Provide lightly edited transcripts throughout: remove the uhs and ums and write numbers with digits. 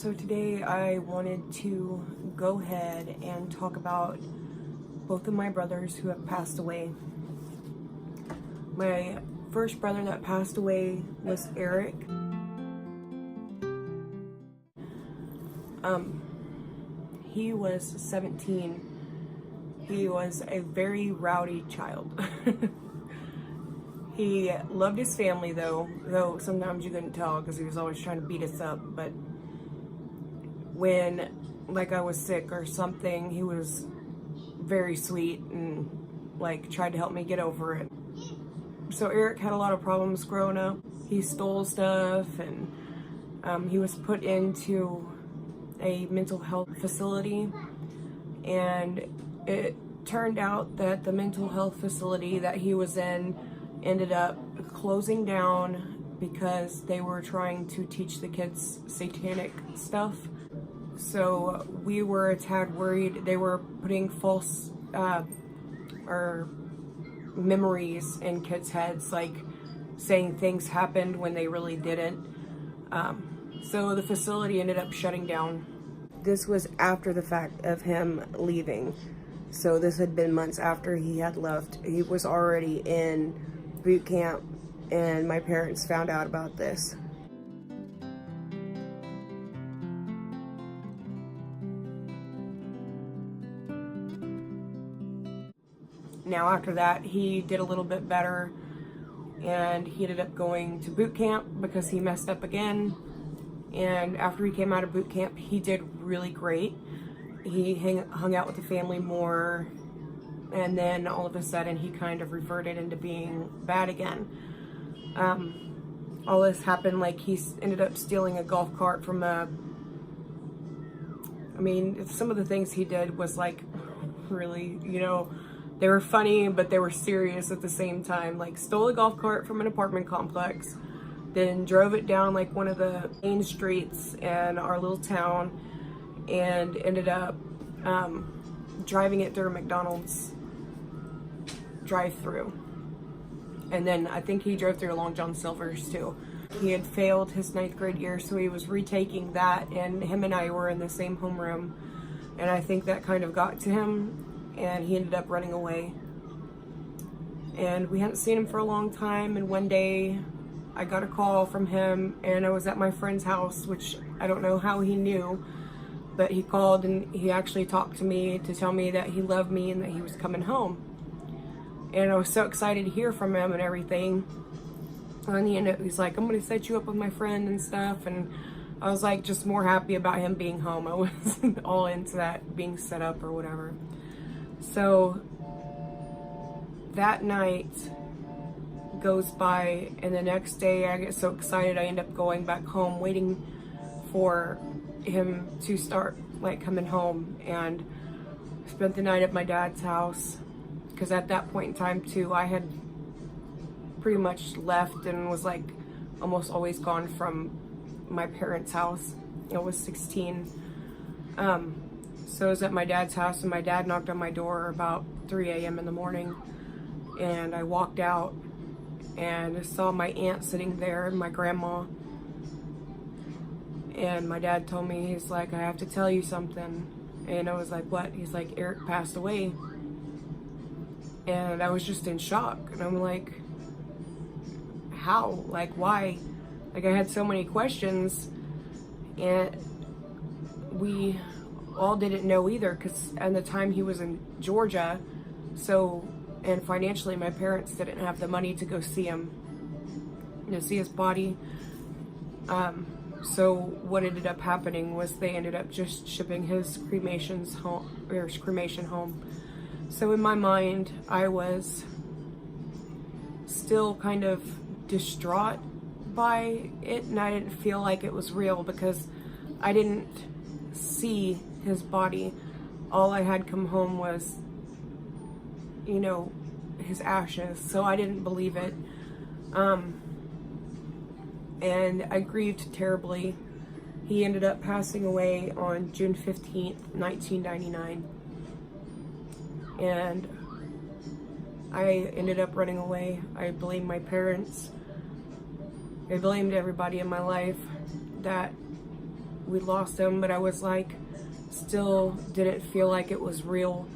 So today I wanted to go ahead and talk about both of my brothers who have passed away. My first brother that passed away was Eric. He was 17. He was a very rowdy child. He loved his family though sometimes you couldn't tell because he was always trying to beat us up. But when, like, I was sick or something, he was very sweet and, like, tried to help me get over it. So Eric had a lot of problems growing up. He stole stuff, and he was put into a mental health facility, and it turned out that the mental health facility that he was in ended up closing down because they were trying to teach the kids satanic stuff. So we were a tad worried. They were putting false or memories in kids' heads, like saying things happened when they really didn't. So the facility ended up shutting down. This was after the fact of him leaving. So this had been months after he had left. He was already in boot camp, and my parents found out about this. Now after that, he did a little bit better, and he ended up going to boot camp because he messed up again. And after he came out of boot camp, he did really great. He hung out with the family more, and then all of a sudden he kind of reverted into being bad again. All this happened, like, he ended up stealing a golf cart from some of the things he did was, like, really, they were funny, but they were serious at the same time. Like, stole a golf cart from an apartment complex, then drove it down, like, one of the main streets in our little town, and ended up driving it through a McDonald's drive-through. And then I think he drove through a Long John Silver's too. He had failed his 9th grade year, so he was retaking that, and him and I were in the same homeroom, and I think that kind of got to him, and he ended up running away. And we hadn't seen him for a long time, and one day I got a call from him, and I was at my friend's house, which I don't know how he knew, but he called and he actually talked to me to tell me that he loved me and that he was coming home. And I was so excited to hear from him and everything. And he's like, I'm gonna set you up with my friend and stuff. And I was like, just more happy about him being home. I wasn't all into that being set up or whatever. So that night goes by, and the next day I get so excited I end up going back home, waiting for him to start, like, coming home, and spent the night at my dad's house, because at that point in time too I had pretty much left and was, like, almost always gone from my parents' house. I was 16. So I was at my dad's house, and my dad knocked on my door about 3 a.m. in the morning, and I walked out and I saw my aunt sitting there and my grandma. And my dad told me, he's like, I have to tell you something. And I was like, what? He's like, Eric passed away. And I was just in shock. And I'm like, how? Like, why? Like, I had so many questions, and we all didn't know either, because at the time he was in Georgia, so, and financially my parents didn't have the money to go see him, see his body. So what ended up happening was they ended up just shipping his cremation home. So in my mind, I was still kind of distraught by it, and I didn't feel like it was real because I didn't see his body. All I had come home was, his ashes, so I didn't believe it. And I grieved terribly. He ended up passing away on June 15th, 1999. And I ended up running away. I blamed my parents. I blamed everybody in my life that we lost him, but I was like, still didn't feel like it was real.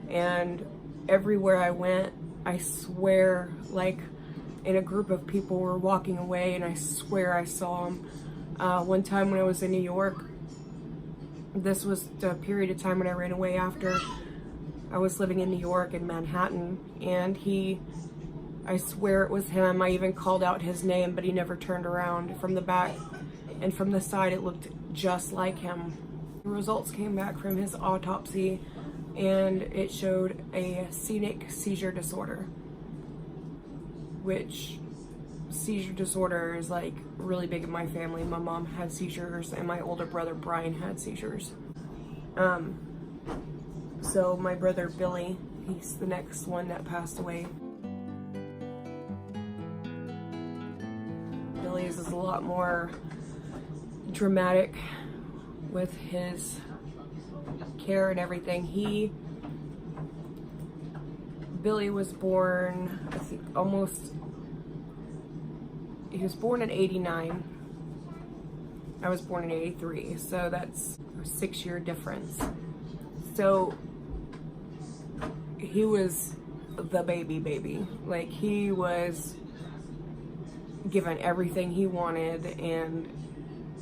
And everywhere I went, I swear, like in a group of people were walking away, and I swear I saw him. One time when I was in New York, this was the period of time when I ran away after. I was living in New York in Manhattan, and I swear it was him. I even called out his name, but he never turned around. From the back and from the side, it looked just like him. The results came back from his autopsy, and it showed a scenic seizure disorder, which seizure disorder is like really big in my family. My mom had seizures, and my older brother Brian had seizures. So my brother Billy, he's the next one that passed away. Billy's is a lot more dramatic with his care and everything. Billy was born, I think he was born in 89. I was born in 83, so that's a 6-year difference. So he was the baby. Like, he was given everything he wanted, and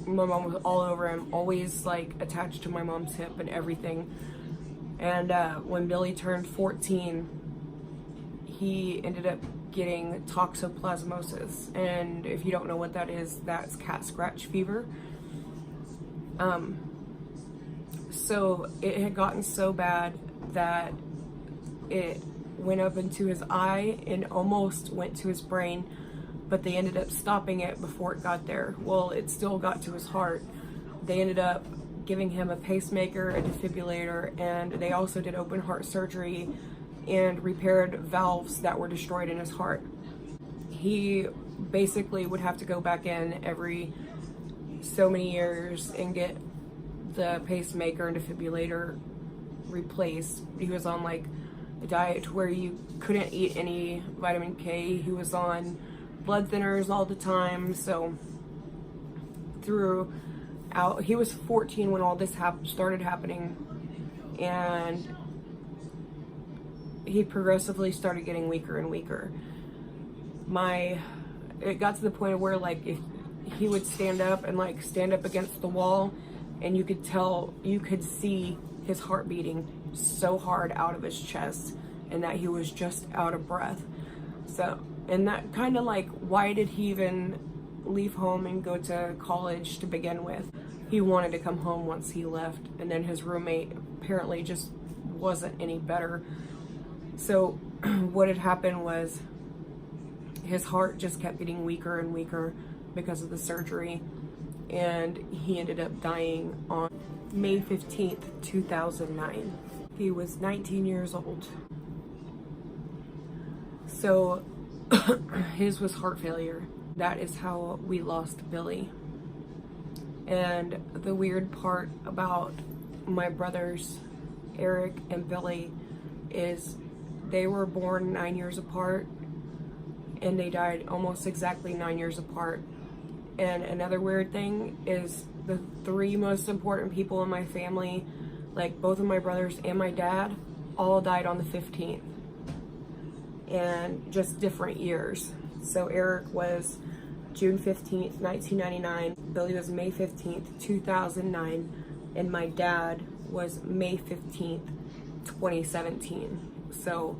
my mom was all over him, always like attached to my mom's hip and everything. And when Billy turned 14, he ended up getting toxoplasmosis, and if you don't know what that is, that's cat scratch fever. So it had gotten so bad that it went up into his eye and almost went to his brain, but they ended up stopping it before it got there. Well, it still got to his heart. They ended up giving him a pacemaker, a defibrillator, and they also did open heart surgery and repaired valves that were destroyed in his heart. He basically would have to go back in every so many years and get the pacemaker and defibrillator replaced. He was on like a diet where you couldn't eat any vitamin K. He was on blood thinners all the time. So throughout, he was 14 when all this started happening, and he progressively started getting weaker and weaker. It got to the point where like if he would stand up against the wall, and you could see his heart beating so hard out of his chest, and that he was just out of breath. So, and that kind of like, why did he even leave home and go to college to begin with? He wanted to come home once he left, and then his roommate apparently just wasn't any better. So what had happened was his heart just kept getting weaker and weaker because of the surgery, and he ended up dying on May 15th, 2009. He was 19 years old. So his was heart failure. That is how we lost Billy. And the weird part about my brothers, Eric and Billy, is they were born 9 years apart, and they died almost exactly 9 years apart. And another weird thing is the 3 most important people in my family, like both of my brothers and my dad, all died on the 15th, and just different years. So Eric was June 15th, 1999. Billy was May 15th, 2009. And my dad was May 15th, 2017. So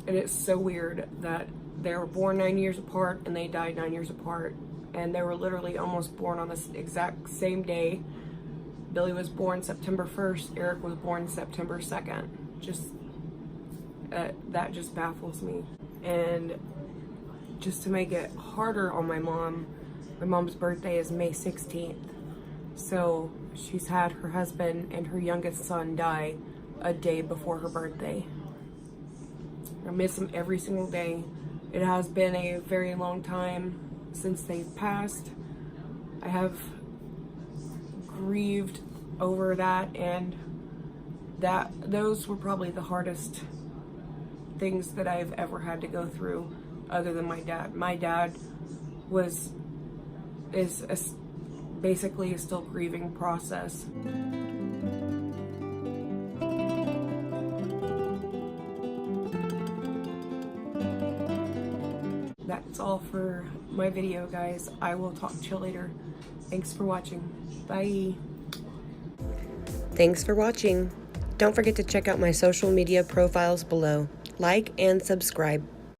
it is so weird that they were born 9 years apart and they died 9 years apart. And they were literally almost born on this exact same day. Billy was born September 1st. Eric was born September 2nd. That just baffles me. And just to make it harder on my mom's birthday is May 16th. So she's had her husband and her youngest son die a day before her birthday. I miss them every single day. It has been a very long time since they've passed. I have grieved over that, and those were probably the hardest things that I've ever had to go through, other than my dad. My dad is basically is still grieving process. That's all for my video, guys. I will talk to you later. Thanks for watching. Bye. Thanks for watching. Don't forget to check out my social media profiles below. Like and subscribe.